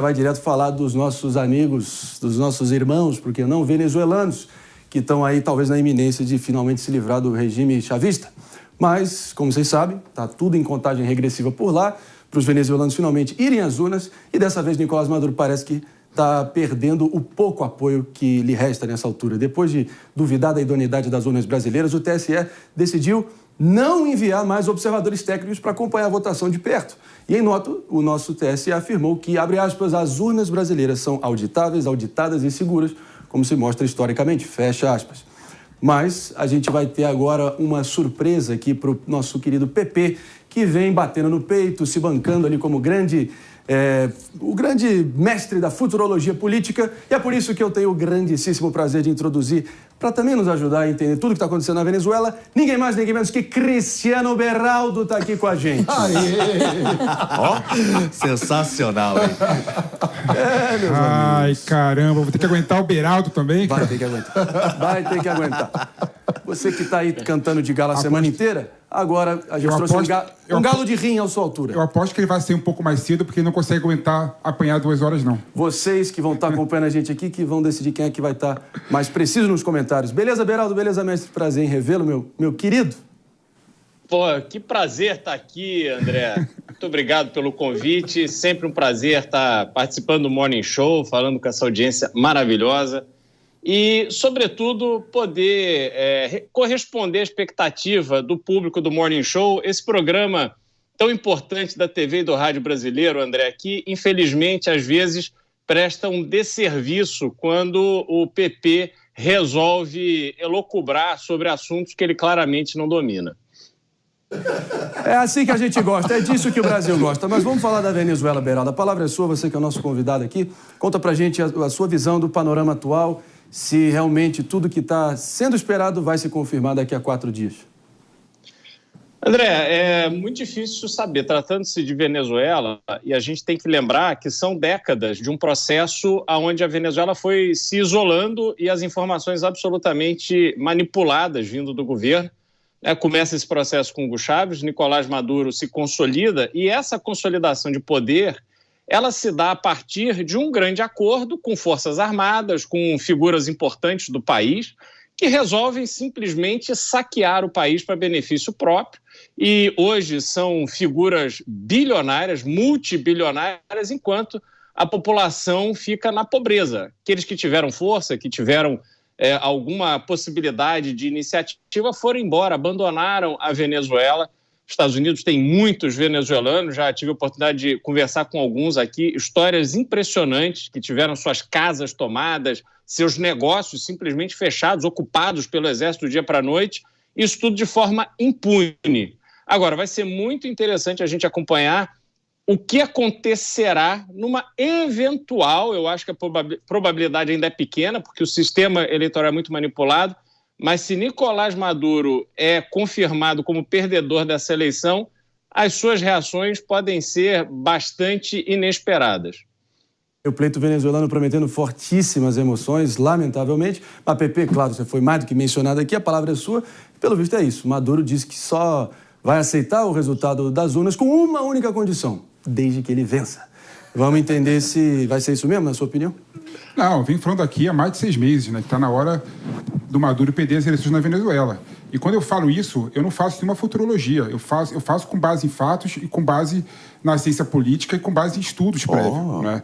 Vai direto falar dos nossos amigos, dos nossos irmãos, porque não venezuelanos, que estão aí talvez na iminência de finalmente se livrar do regime chavista. Mas, como vocês sabem, está tudo em contagem regressiva por lá, para os venezuelanos finalmente irem às urnas, e dessa vez Nicolás Maduro parece que está perdendo o pouco apoio que lhe resta nessa altura. Depois de duvidar da idoneidade das urnas brasileiras, o TSE decidiu não enviar mais observadores técnicos para acompanhar a votação de perto. E em nota, o nosso TSE afirmou que, abre aspas, as urnas brasileiras são auditáveis, auditadas e seguras, como se mostra historicamente, fecha aspas. Mas a gente vai ter agora uma surpresa aqui para o nosso querido PP, que vem batendo no peito, se bancando ali como o grande mestre da futurologia política, e é por isso que eu tenho o grandíssimo prazer de introduzir, para também nos ajudar a entender tudo o que está acontecendo na Venezuela, ninguém mais, ninguém menos que Cristiano Beraldo está aqui com a gente. Ó, sensacional, hein? Meus Ai, amigos. caramba, vou ter que aguentar o Beraldo também? Vai ter que aguentar. Vai ter que aguentar. Você que está aí cantando de galo a semana inteira, agora a gente trouxe um galo de rim à sua altura. Eu aposto que ele vai sair um pouco mais cedo, porque ele não consegue aguentar apanhar 2 horas, não. Vocês que vão estar acompanhando a gente aqui, que vão decidir quem é que vai estar mais preciso nos comentários. Beleza, Beraldo? Beleza, mestre? Prazer em revê-lo, meu querido. Pô, que prazer estar aqui, André. Muito obrigado pelo convite. Sempre um prazer estar participando do Morning Show, falando com essa audiência maravilhosa. E, sobretudo, poder corresponder à expectativa do público do Morning Show, esse programa tão importante da TV e do rádio brasileiro, André, que, infelizmente, às vezes presta um desserviço quando o PP resolve elocubrar sobre assuntos que ele claramente não domina. É assim que a gente gosta, é disso que o Brasil gosta. Mas vamos falar da Venezuela, Beraldo. A palavra é sua, você que é o nosso convidado aqui. Conta pra gente a sua visão do panorama atual, se realmente tudo que está sendo esperado vai se confirmar daqui a 4 dias. André, é muito difícil saber, tratando-se de Venezuela, e a gente tem que lembrar que são décadas de um processo onde a Venezuela foi se isolando e as informações absolutamente manipuladas vindo do governo. Começa esse processo com Hugo Chávez, Nicolás Maduro se consolida, e essa consolidação de poder, ela se dá a partir de um grande acordo com forças armadas, com figuras importantes do país, que resolvem simplesmente saquear o país para benefício próprio, e hoje são figuras bilionárias, multibilionárias, enquanto a população fica na pobreza. Aqueles que tiveram força, que tiveram alguma possibilidade de iniciativa, foram embora, abandonaram a Venezuela. Os Estados Unidos têm muitos venezuelanos, já tive a oportunidade de conversar com alguns aqui, histórias impressionantes, que tiveram suas casas tomadas, seus negócios simplesmente fechados, ocupados pelo exército do dia para a noite, isso tudo de forma impune. Agora, vai ser muito interessante a gente acompanhar o que acontecerá numa eventual, eu acho que a probabilidade ainda é pequena, porque o sistema eleitoral é muito manipulado, mas se Nicolás Maduro é confirmado como perdedor dessa eleição, as suas reações podem ser bastante inesperadas. O pleito venezuelano prometendo fortíssimas emoções, lamentavelmente. Mas, Pepe, claro, você foi mais do que mencionado aqui, a palavra é sua. Pelo visto é isso. Maduro disse que só vai aceitar o resultado das urnas com uma única condição: desde que ele vença. Vamos entender se vai ser isso mesmo, na sua opinião? Não, eu venho falando aqui há mais de 6 meses, né? Que está na hora do Maduro perder as eleições na Venezuela. E quando eu falo isso, eu não faço nenhuma futurologia. Eu faço com base em fatos e com base na ciência política e com base em estudos prévios, né?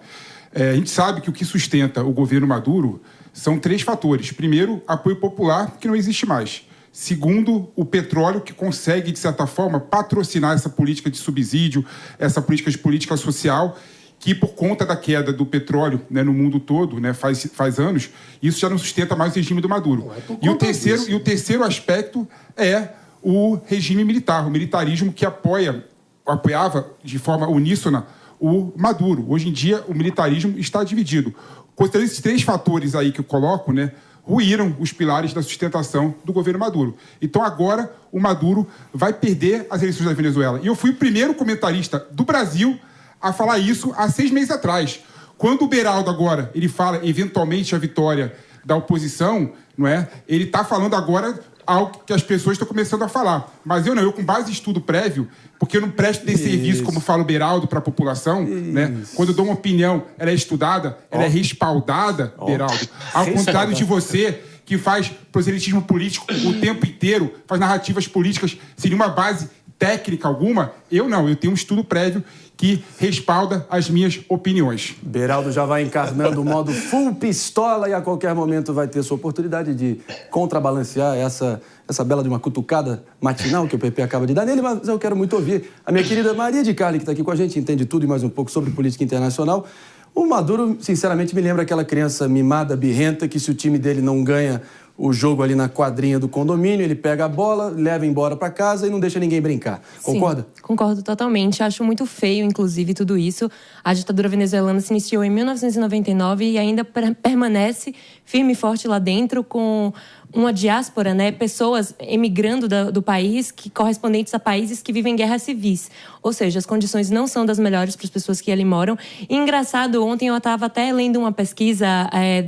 A gente sabe que o que sustenta o governo Maduro são 3 fatores. Primeiro, apoio popular, que não existe mais. Segundo, o petróleo, que consegue, de certa forma, patrocinar essa política de subsídio, essa política social, que por conta da queda do petróleo, né, no mundo todo, né, faz anos, isso já não sustenta mais o regime do Maduro. E o terceiro aspecto é o regime militar, o militarismo que apoiava de forma uníssona o Maduro. Hoje em dia, o militarismo está dividido. Considerando esses 3 fatores aí que eu coloco, né, ruíram os pilares da sustentação do governo Maduro. Então, agora, o Maduro vai perder as eleições da Venezuela. E eu fui o primeiro comentarista do Brasil a falar isso há 6 meses atrás. Quando o Beraldo agora ele fala, eventualmente, a vitória da oposição, não é? Ele está falando agora algo que as pessoas estão começando a falar. Mas eu com base em estudo prévio, porque eu não presto desse serviço, como fala o Beraldo, para a população, né? Quando eu dou uma opinião, ela é estudada, ela é respaldada, Beraldo. Ao contrário de você, que faz proselitismo político o tempo inteiro, faz narrativas políticas sem nenhuma base técnica alguma, eu tenho um estudo prévio que respalda as minhas opiniões. Beraldo já vai encarnando o modo full pistola e a qualquer momento vai ter sua oportunidade de contrabalancear essa bela de uma cutucada matinal que o PP acaba de dar nele, mas eu quero muito ouvir a minha querida Maria de Carli, que está aqui com a gente, entende tudo e mais um pouco sobre política internacional. O Maduro, sinceramente, me lembra aquela criança mimada, birrenta, que se o time dele não ganha o jogo ali na quadrinha do condomínio, ele pega a bola, leva embora para casa e não deixa ninguém brincar. Concorda? Sim, concordo totalmente. Acho muito feio, inclusive, tudo isso. A ditadura venezuelana se iniciou em 1999 e ainda permanece firme e forte lá dentro, com uma diáspora, né? Pessoas emigrando do país, correspondentes a países que vivem guerras civis. Ou seja, as condições não são das melhores para as pessoas que ali moram. E, engraçado, ontem eu estava até lendo uma pesquisa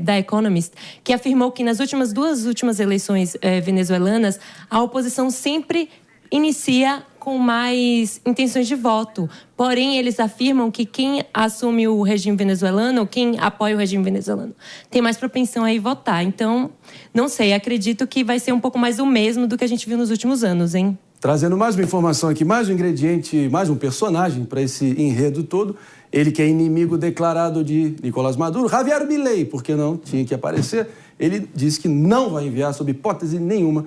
da Economist que afirmou que nas duas últimas eleições venezuelanas, a oposição sempre inicia com mais intenções de voto. Porém, eles afirmam que quem assume o regime venezuelano, quem apoia o regime venezuelano, tem mais propensão a ir votar. Então, não sei, acredito que vai ser um pouco mais o mesmo do que a gente viu nos últimos anos, hein? Trazendo mais uma informação aqui, mais um ingrediente, mais um personagem para esse enredo todo. Ele que é inimigo declarado de Nicolás Maduro, Javier Milei, porque não tinha que aparecer. Ele disse que não vai enviar, sob hipótese nenhuma,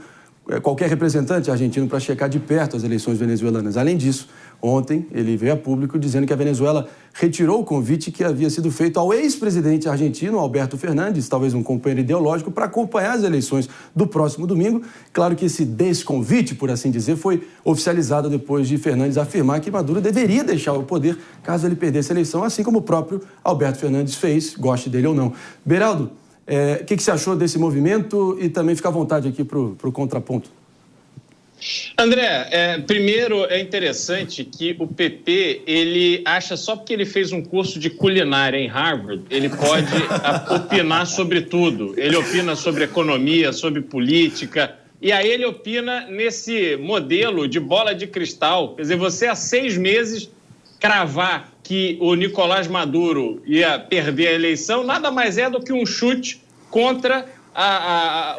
qualquer representante argentino para checar de perto as eleições venezuelanas. Além disso, ontem ele veio a público dizendo que a Venezuela retirou o convite que havia sido feito ao ex-presidente argentino, Alberto Fernandes, talvez um companheiro ideológico, para acompanhar as eleições do próximo domingo. Claro que esse desconvite, por assim dizer, foi oficializado depois de Fernandes afirmar que Maduro deveria deixar o poder caso ele perdesse a eleição, assim como o próprio Alberto Fernandes fez, goste dele ou não. Beraldo, o que você achou desse movimento? E também fica à vontade aqui para o contraponto. André, primeiro é interessante que o PP, ele acha só porque ele fez um curso de culinária em Harvard, ele pode opinar sobre tudo. Ele opina sobre economia, sobre política, e aí ele opina nesse modelo de bola de cristal. Quer dizer, você há 6 meses cravar que o Nicolás Maduro ia perder a eleição, nada mais é do que um chute contra a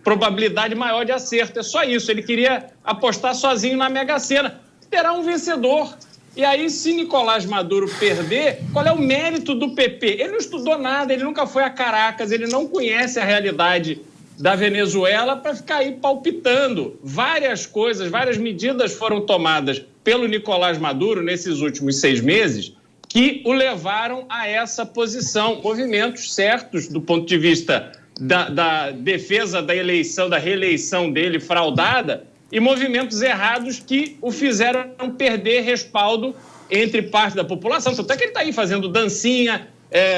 probabilidade maior de acerto. É só isso. Ele queria apostar sozinho na Mega Sena. Terá um vencedor. E aí, se Nicolás Maduro perder, qual é o mérito do PP? Ele não estudou nada, ele nunca foi a Caracas, ele não conhece a realidade da Venezuela para ficar aí palpitando. Várias coisas, várias medidas foram tomadas pelo Nicolás Maduro nesses últimos 6 meses que o levaram a essa posição. Movimentos certos do ponto de vista da defesa da eleição, da reeleição dele fraudada, e movimentos errados que o fizeram perder respaldo entre parte da população. Até que ele está aí fazendo dancinha,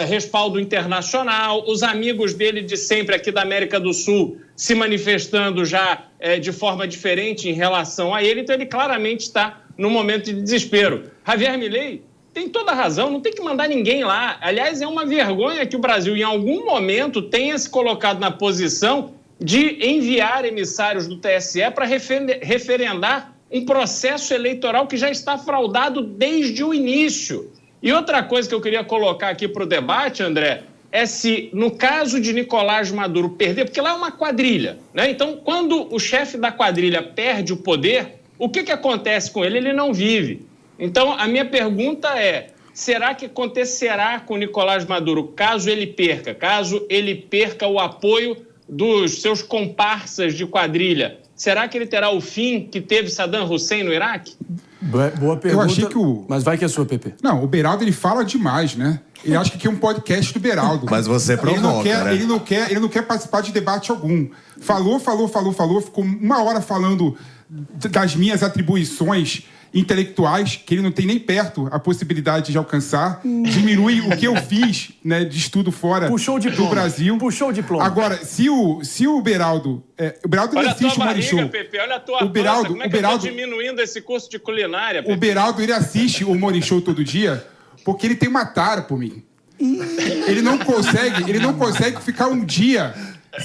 respaldo internacional, os amigos dele de sempre aqui da América do Sul se manifestando já de forma diferente em relação a ele. Então ele claramente está num momento de desespero. Javier Milei tem toda a razão, não tem que mandar ninguém lá. Aliás, é uma vergonha que o Brasil, em algum momento, tenha se colocado na posição de enviar emissários do TSE para referendar um processo eleitoral que já está fraudado desde o início. E outra coisa que eu queria colocar aqui para o debate, André, é se, no caso de Nicolás Maduro perder, porque lá é uma quadrilha, né? Então, quando o chefe da quadrilha perde o poder, o que acontece com ele? Ele não vive. Então, a minha pergunta é, será que acontecerá com Nicolás Maduro caso ele perca o apoio dos seus comparsas de quadrilha? Será que ele terá o fim que teve Saddam Hussein no Iraque? Boa pergunta, eu achei que mas vai que é sua, PP. Não, o Beraldo, ele fala demais, né? Ele acha que aqui é um podcast do Beraldo. Mas você provoca, né? Ele não quer participar de debate algum. Falou, ficou 1 hora falando das minhas atribuições intelectuais, que ele não tem nem perto a possibilidade de alcançar, diminui o que eu fiz, né, de estudo fora do Brasil. Puxou o diploma. Agora, se o Beraldo... o Beraldo olha ele assiste o Morning Show. Pepe, olha a tua pança, como é que eu tô diminuindo esse curso de culinária, Pepe? O Beraldo, ele assiste o Morning Show todo dia porque ele tem uma tara por mim. Ele não consegue ficar um dia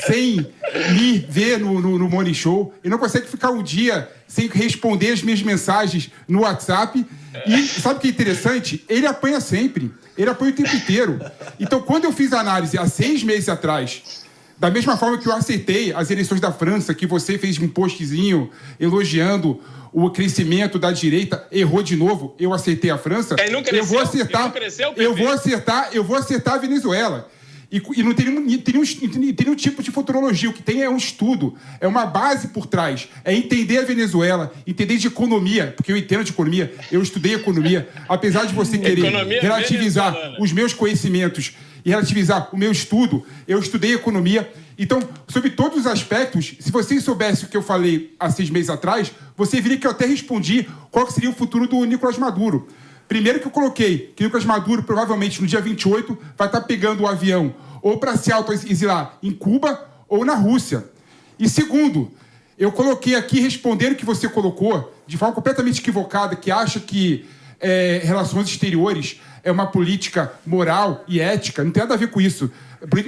sem me ver no Morning Show. Ele não consegue ficar um dia sem responder as minhas mensagens no WhatsApp. E sabe o que é interessante? Ele apanha sempre. Ele apanha o tempo inteiro. Então, quando eu fiz a análise há 6 meses atrás, da mesma forma que eu aceitei as eleições da França, que você fez um postzinho elogiando o crescimento da direita, errou de novo, eu aceitei a França, eu vou acertar a Venezuela. E não tem nenhum tipo de futurologia. O que tem é um estudo, é uma base por trás. É entender a Venezuela, entender de economia, porque eu entendo de economia, eu estudei economia. Apesar de você querer relativizar os meus conhecimentos e relativizar o meu estudo, eu estudei economia. Então, sobre todos os aspectos, se vocês soubessem o que eu falei há 6 meses atrás, você veria que eu até respondi qual que seria o futuro do Nicolás Maduro. Primeiro que eu coloquei que o Nicolás Maduro, provavelmente no dia 28, vai estar pegando o avião ou para se auto-exilar em Cuba ou na Rússia. E segundo, eu coloquei aqui, respondendo o que você colocou, de forma completamente equivocada, que acha que relações exteriores é uma política moral e ética. Não tem nada a ver com isso.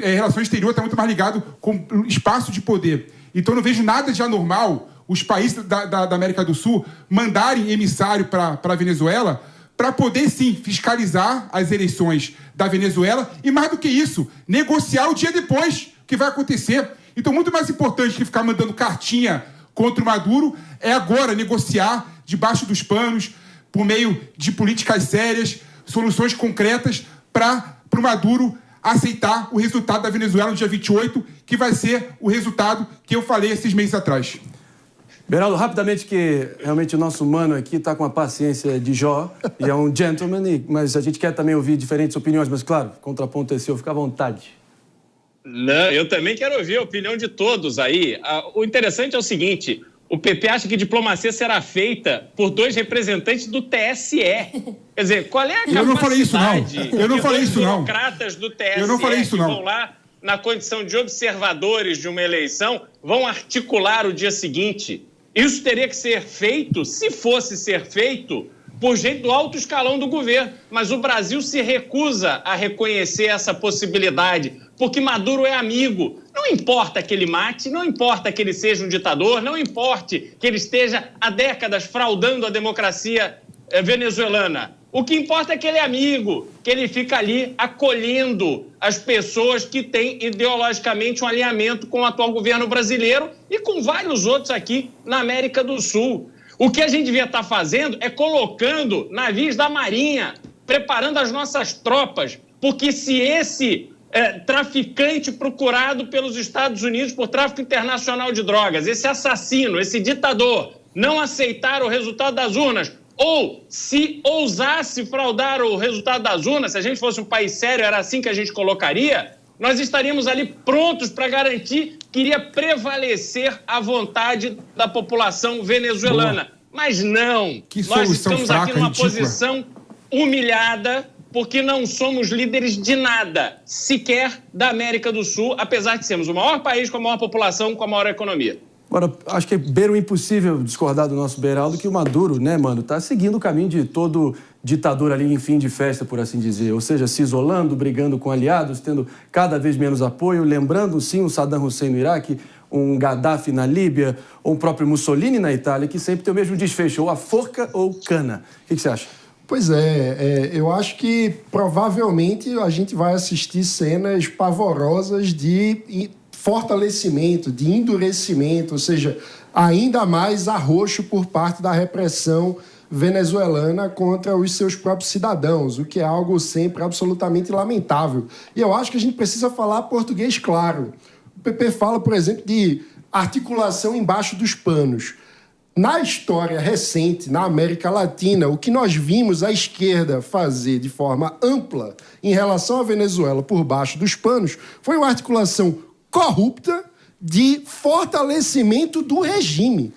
Relações exteriores está muito mais ligado com espaço de poder. Então, não vejo nada de anormal os países da América do Sul mandarem emissário para a Venezuela para poder, sim, fiscalizar as eleições da Venezuela e, mais do que isso, negociar o dia depois que vai acontecer. Então, muito mais importante que ficar mandando cartinha contra o Maduro é agora negociar debaixo dos panos, por meio de políticas sérias, soluções concretas para o Maduro aceitar o resultado da Venezuela no dia 28, que vai ser o resultado que eu falei há 6 meses atrás. Beraldo, rapidamente, que realmente o nosso mano aqui está com a paciência de Jó e é um gentleman, mas a gente quer também ouvir diferentes opiniões, mas claro, contraponto é seu, fica à vontade. Não, eu também quero ouvir a opinião de todos aí. O interessante é o seguinte, o PP acha que diplomacia será feita por 2 representantes do TSE. Quer dizer, qual é a capacidade... Eu não falei isso, não. Eu não falei isso, não. Burocratas do TSE eu não falei isso, não. Que vão lá na condição de observadores de uma eleição, vão articular o dia seguinte. Isso teria que ser feito, se fosse ser feito, por gente do alto escalão do governo. Mas o Brasil se recusa a reconhecer essa possibilidade, porque Maduro é amigo. Não importa que ele mate, não importa que ele seja um ditador, não importa que ele esteja há décadas fraudando a democracia venezuelana. O que importa é que ele é amigo, que ele fica ali acolhendo as pessoas que têm ideologicamente um alinhamento com o atual governo brasileiro e com vários outros aqui na América do Sul. O que a gente devia estar fazendo é colocando navios da Marinha, preparando as nossas tropas, porque se esse traficante procurado pelos Estados Unidos por tráfico internacional de drogas, esse assassino, esse ditador, não aceitar o resultado das urnas, ou se ousasse fraudar o resultado das urnas, se a gente fosse um país sério, era assim que a gente colocaria, nós estaríamos ali prontos para garantir que iria prevalecer a vontade da população venezuelana. Mas não, nós estamos aqui numa posição humilhada porque não somos líderes de nada, sequer da América do Sul, apesar de sermos o maior país com a maior população, com a maior economia. Agora, acho que beira o impossível discordar do nosso Beraldo que o Maduro, né, mano, tá seguindo o caminho de todo ditador ali em fim de festa, por assim dizer. Ou seja, se isolando, brigando com aliados, tendo cada vez menos apoio, lembrando, sim, o Saddam Hussein no Iraque, um Gaddafi na Líbia, ou o próprio Mussolini na Itália, que sempre tem o mesmo desfecho, ou a forca ou cana. O que você acha? Pois eu acho que provavelmente a gente vai assistir cenas pavorosas de fortalecimento, de endurecimento, ou seja, ainda mais arroxo por parte da repressão venezuelana contra os seus próprios cidadãos, o que é algo sempre absolutamente lamentável. E eu acho que a gente precisa falar português claro. O PP fala, por exemplo, de articulação embaixo dos panos. Na história recente, na América Latina, o que nós vimos a esquerda fazer de forma ampla em relação à Venezuela por baixo dos panos foi uma articulação corrupta de fortalecimento do regime.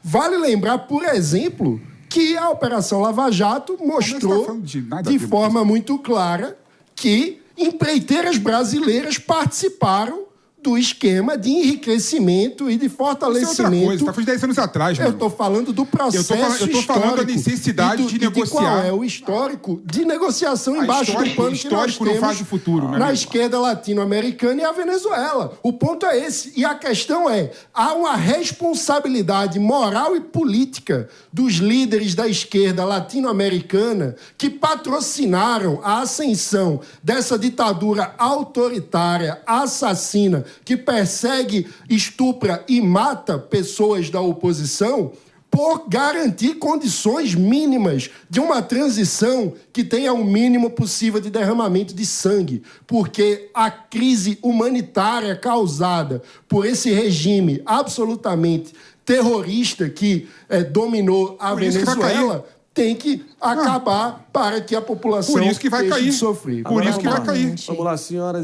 Vale lembrar, por exemplo, que a Operação Lava Jato mostrou de forma muito clara que empreiteiras brasileiras participaram do esquema de enriquecimento e de fortalecimento. Isso é outra coisa, tá falando de 10 anos atrás, Eu mano. estou falando do processo eu tô falando da necessidade de negociar. qual é o histórico de negociação embaixo do pano que nós histórico não faz o futuro, né? na esquerda latino-americana e a Venezuela. O ponto é esse. E a questão é, há uma responsabilidade moral e política dos líderes da esquerda latino-americana que patrocinaram a ascensão dessa ditadura autoritária, assassina, que persegue, estupra e mata pessoas da oposição, por garantir condições mínimas de uma transição que tenha o mínimo possível de derramamento de sangue. Porque a crise humanitária causada por esse regime absolutamente terrorista que dominou a Venezuela tem que acabar para que a população Por isso que vai deixe cair. de sofrer. Por isso que vai cair. Vamos lá, senhoras e